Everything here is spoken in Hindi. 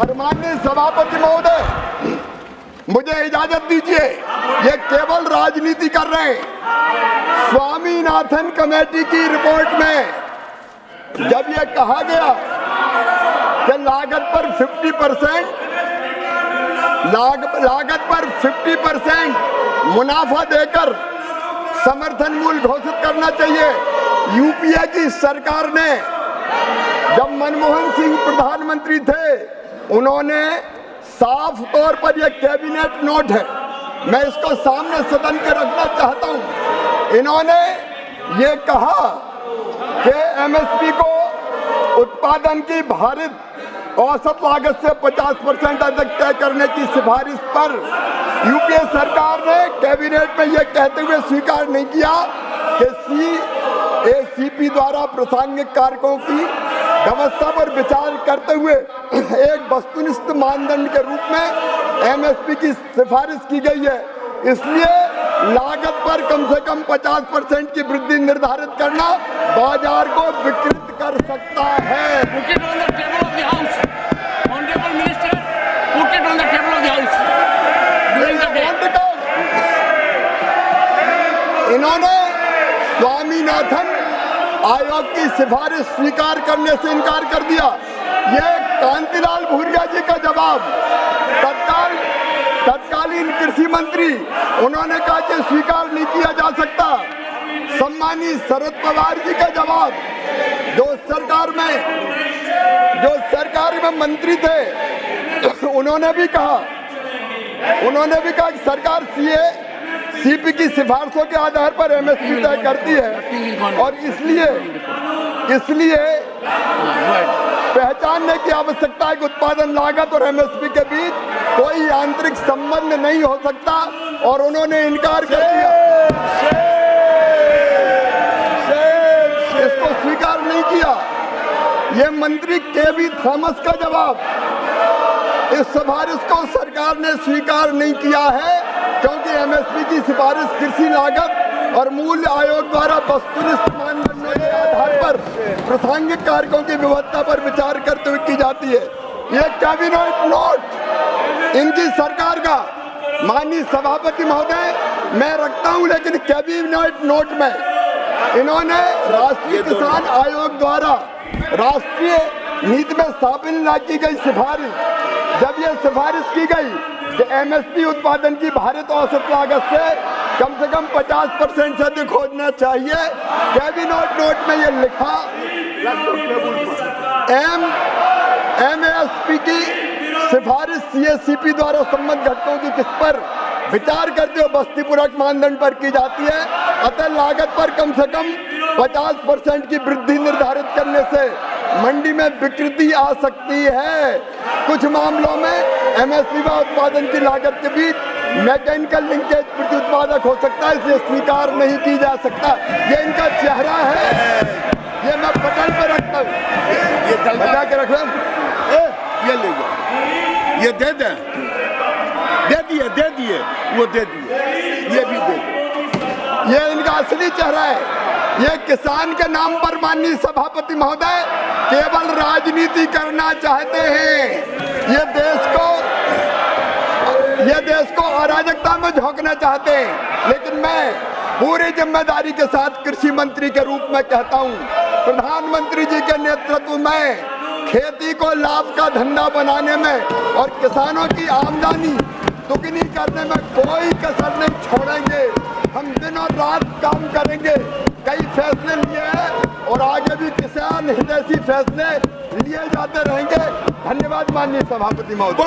और माननीय सभापति महोदय, मुझे इजाजत दीजिए, ये केवल राजनीति कर रहे हैं। स्वामीनाथन कमेटी की रिपोर्ट में जब ये कहा गया कि लागत पर 50% मुनाफा देकर समर्थन मूल्य घोषित करना चाहिए। यूपीए की सरकार ने, जब मनमोहन सिंह प्रधानमंत्री थे, उन्होंने साफ तौर पर यह कैबिनेट नोट है, मैं इसको सामने सदन के रखना चाहता हूं। इन्होंने ये कहा कि एमएसपी को उत्पादन की भारित औसत लागत से 50% अधिक तय करने की सिफारिश पर यूपीए सरकार ने कैबिनेट में यह कहते हुए स्वीकार नहीं किया कि सीएसीपी द्वारा प्रासंगिक कारकों की व्यवस्था पर विचार करते हुए एक वस्तुनिष्ठ मानदंड के रूप में एमएसपी की सिफारिश की गई है। इसलिए लागत पर कम से कम 50% की वृद्धि निर्धारित करना बाजार को विकृत कर सकता है। इन्होंने स्वामीनाथन आयोग की सिफारिश स्वीकार करने से इनकार कर दिया। ये कांतिलाल भूरिया जी का जवाब, तत्कालीन कृषि मंत्री, उन्होंने कहा कि स्वीकार नहीं किया जा सकता। सम्मानीय शरद पवार जी का जवाब, जो सरकार में मंत्री थे, उन्होंने भी कहा कि सरकार सीपी की सिफारिशों के आधार पर एमएसपी तय करती है और इसलिए पहचानने की आवश्यकता है कि उत्पादन लागत और एमएसपी के बीच कोई आंतरिक संबंध नहीं हो सकता, और उन्होंने इनकार कर दिया, इसको स्वीकार नहीं किया। ये मंत्री केवी थॉमस का जवाब, इस सिफारिश को सरकार ने स्वीकार नहीं किया है क्योंकि एमएसपी की सिफारिश कृषि लागत और मूल्य आयोग द्वारा वस्तुनिष्ठ मानदंडों के आधार पर प्रासंगिक कारकों की व्यवस्था पर विचार करते हुए की जाती है। यह कैबिनेट नोट इनकी सरकार का, माननीय सभापति महोदय, मैं रखता हूं, लेकिन कैबिनेट नोट में इन्होंने राष्ट्रीय किसान आयोग द्वारा राष्ट्रीय नीति में शामिल न की गई सिफारिश, जब यह सिफारिश की गई कि एमएसपी उत्पादन की भारित औसत लागत से कम 50% से अधिक होना चाहिए, कैबिनेट नोट में यह लिखा, एमएसपी की सिफारिश सीएसीपी द्वारा संबंधित घटकों की किस पर विचार करते हुए वस्तुपूरक मानदंड पर की जाती है, अतः लागत पर कम से कम 50% की वृद्धि निर्धारित करने से मंडी में विकृति आ सकती है। कुछ मामलों में एमएसपी व उत्पादन की लागत के बीच मैकेनिकल लिंकेज प्रतिउत्पादक हो सकता है, इसलिए स्वीकार नहीं की जा सकता। ये इनका चेहरा है, ये मैं पटल पर रखता हूँ, ये बचा के रख रहा, ये ले जाओ, ये दे दिए, वो दे दिए, ये भी दे दिए। ये इनका असली चेहरा है। ये किसान के नाम पर, माननीय सभापति महोदय, केवल राजनीति करना चाहते हैं। ये देश को अराजकता में झोंकना चाहते हैं। लेकिन मैं पूरी जिम्मेदारी के साथ कृषि मंत्री के रूप में कहता हूं, प्रधानमंत्री जी के नेतृत्व में खेती को लाभ का धंधा बनाने में और किसानों की आमदनी दुगनी करने में कोई कसर नहीं छोड़ेंगे। हम दिन और रात काम करेंगे। कई फैसले लिए हैं और आगे भी किसान हितैषी फैसले लिए जाते रहेंगे। धन्यवाद माननीय सभापति महोदय।